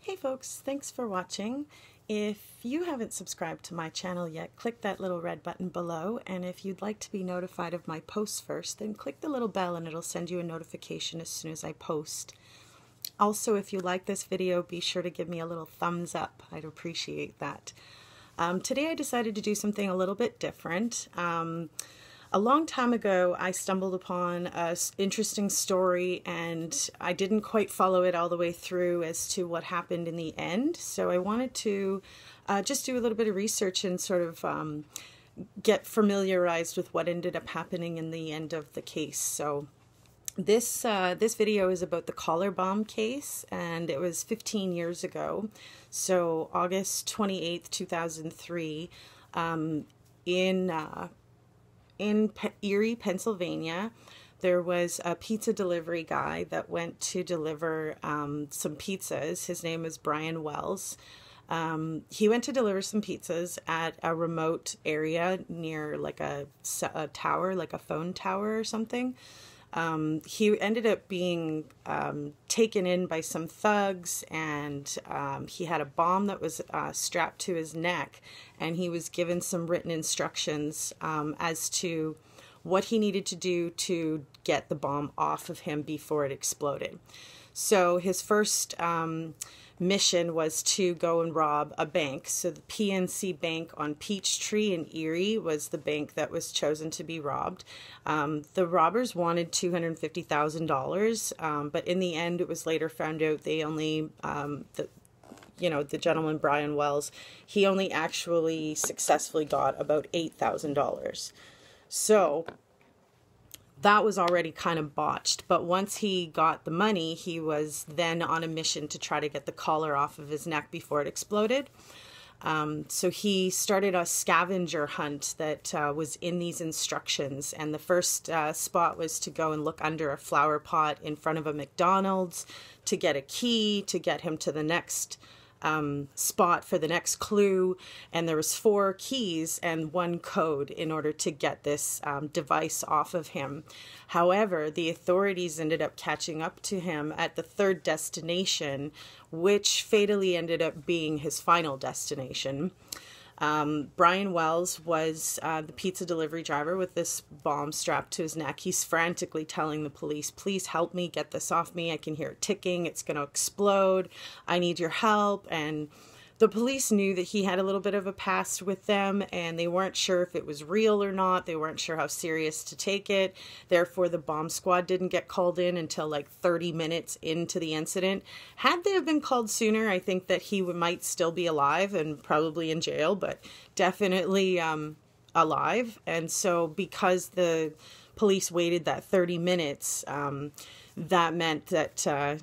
Hey folks, thanks for watching. If you haven't subscribed to my channel yet, click that little red button below, and if you'd like to be notified of my posts first, then click the little bell and it'll send you a notification as soon as I post. Also, if you like this video, be sure to give me a little thumbs up. I'd appreciate that. Today I decided to do something a little bit different. A long time ago, I stumbled upon an interesting story and I didn't quite follow it all the way through as to what happened in the end. So I wanted to just do a little bit of research and sort of get familiarized with what ended up happening in the end of the case. So this video is about the collar bomb case, and it was 15 years ago. So August 28th, 2003, in Erie, Pennsylvania, there was a pizza delivery guy that went to deliver some pizzas. His name is Brian Wells. He went to deliver some pizzas at a remote area near like a tower, like a phone tower or something. He ended up being taken in by some thugs, and he had a bomb that was strapped to his neck, and he was given some written instructions as to what he needed to do to get the bomb off of him before it exploded. So his first mission was to go and rob a bank. So the PNC Bank on Peachtree in Erie was the bank that was chosen to be robbed. The robbers wanted $250,000, but in the end, it was later found out they only, the gentleman Brian Wells, he only actually successfully got about $8,000. So that was already kind of botched, but once he got the money, he was then on a mission to try to get the collar off of his neck before it exploded. So he started a scavenger hunt that was in these instructions, and the first spot was to go and look under a flower pot in front of a McDonald's to get a key to get him to the next spot for the next clue, and there was 4 keys and 1 code in order to get this device off of him. However, the authorities ended up catching up to him at the 3rd destination, which fatally ended up being his final destination. Brian Wells was the pizza delivery driver with this bomb strapped to his neck. He's frantically telling the police, please help me, get this off me. I can hear it ticking. It's going to explode. I need your help. And the police knew that he had a little bit of a past with them, and they weren't sure if it was real or not. They weren't sure how serious to take it. Therefore, the bomb squad didn't get called in until like 30 minutes into the incident. Had they have been called sooner, I think that he might still be alive and probably in jail, but definitely alive. And so because the police waited that 30 minutes, that meant that,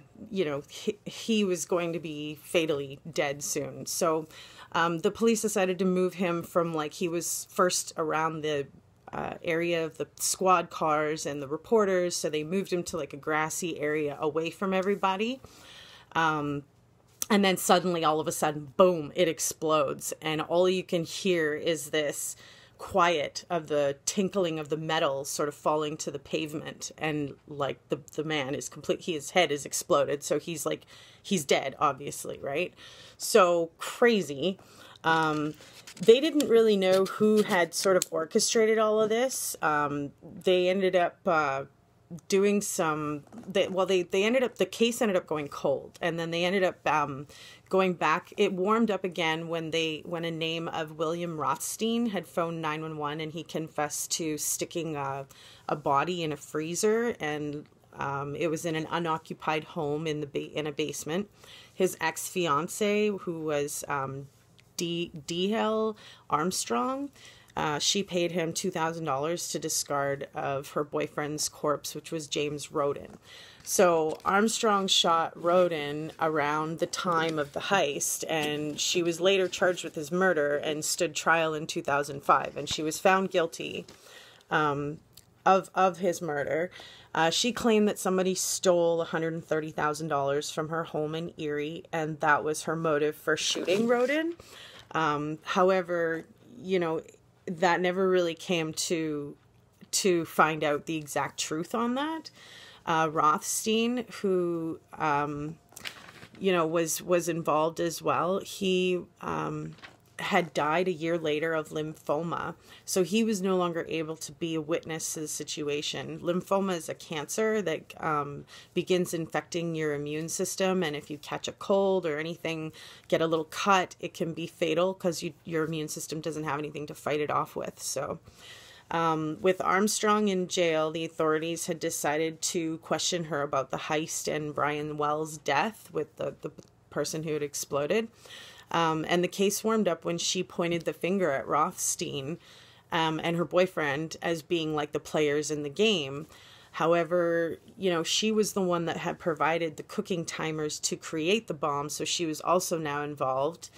he was going to be fatally dead soon. So the police decided to move him from, like, he was first around the area of the squad cars and the reporters, so they moved him to like a grassy area away from everybody. And then suddenly, all of a sudden, boom, it explodes. And all you can hear is this quiet of the tinkling of the metal sort of falling to the pavement, and like the man is his head is exploded, so he's dead, obviously, right? So crazy. They didn't really know who had sort of orchestrated all of this. They ended up doing some, the case ended up going cold, and then they ended up going back. It warmed up again when a name of William Rothstein had phoned 911, and he confessed to sticking a body in a freezer, and it was in an unoccupied home in a basement. His ex-fiance, who was D.L. Armstrong, she paid him $2,000 to discard of her boyfriend's corpse, which was James Roden. So Armstrong shot Roden around the time of the heist, and she was later charged with his murder and stood trial in 2005, and she was found guilty of his murder. She claimed that somebody stole $130,000 from her home in Erie, and that was her motive for shooting Roden. However, that never really came to find out the exact truth on that. Rothstein, who was involved as well. He had died a year later of lymphoma, so he was no longer able to be a witness to the situation. Lymphoma is a cancer that begins infecting your immune system, and if you catch a cold or anything, get a little cut, it can be fatal because your immune system doesn't have anything to fight it off with. So with Armstrong in jail, the authorities had decided to question her about the heist and Brian Wells' death with the person who had exploded. And the case warmed up when she pointed the finger at Rothstein and her boyfriend as being like the players in the game. However, she was the one that had provided the cooking timers to create the bomb, so she was also now involved.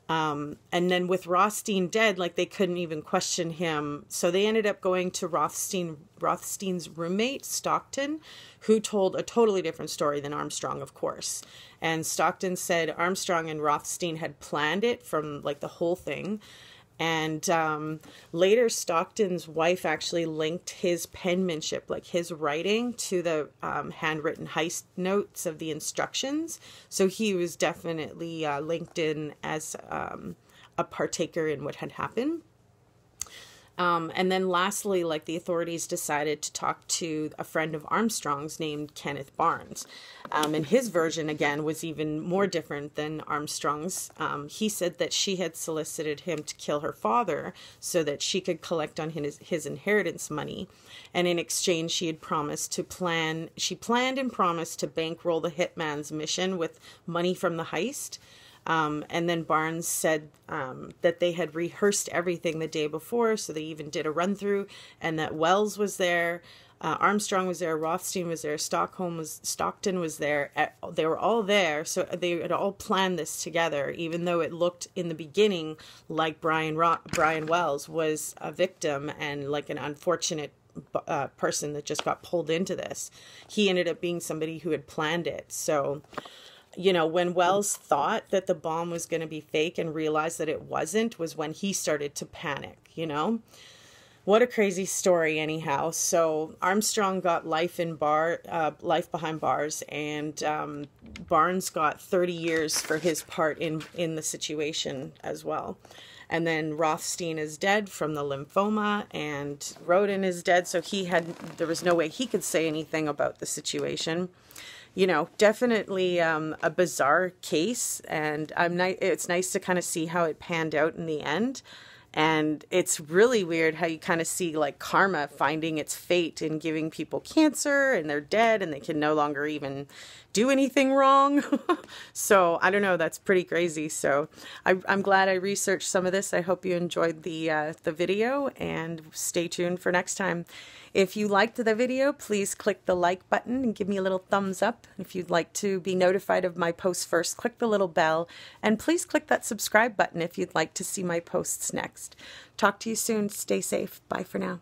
And then with Rothstein dead, like, they couldn't even question him. So they ended up going to Rothstein's roommate, Stockton, who told a totally different story than Armstrong, of course. And Stockton said Armstrong and Rothstein had planned it from, like, the whole thing. And later, Stockton's wife actually linked his penmanship, like his writing, to the handwritten heist notes of the instructions. So he was definitely linked in as a partaker in what had happened. And then lastly, like, the authorities decided to talk to a friend of Armstrong's named Kenneth Barnes. And his version, again, was even more different than Armstrong's. He said that she had solicited him to kill her father so that she could collect on his inheritance money. And in exchange, she planned and promised to bankroll the hitman's mission with money from the heist. And then Barnes said that they had rehearsed everything the day before, so they even did a run-through, and that Wells was there, Armstrong was there, Rothstein was there, Stockton was there. They were all there, so they had all planned this together, even though it looked in the beginning like Brian Wells was a victim and like an unfortunate person that just got pulled into this. He ended up being somebody who had planned it. So, when Wells thought that the bomb was going to be fake and realized that it wasn't, was when he started to panic, What a crazy story, anyhow. So Armstrong got life behind bars, and Barnes got 30 years for his part in the situation as well. And then Rothstein is dead from the lymphoma, and Roden is dead, so there was no way he could say anything about the situation. Definitely a bizarre case, and it's nice to kind of see how it panned out in the end. And it's really weird how you kind of see, like, karma finding its fate in giving people cancer, and they're dead and they can no longer even do anything wrong. So I don't know, that's pretty crazy. So I'm glad I researched some of this. I hope you enjoyed the video, and stay tuned for next time. If you liked the video, please click the like button and give me a little thumbs up. If you'd like to be notified of my posts first, click the little bell, and please click that subscribe button if you'd like to see my posts next. Talk to you soon. Stay safe. Bye for now.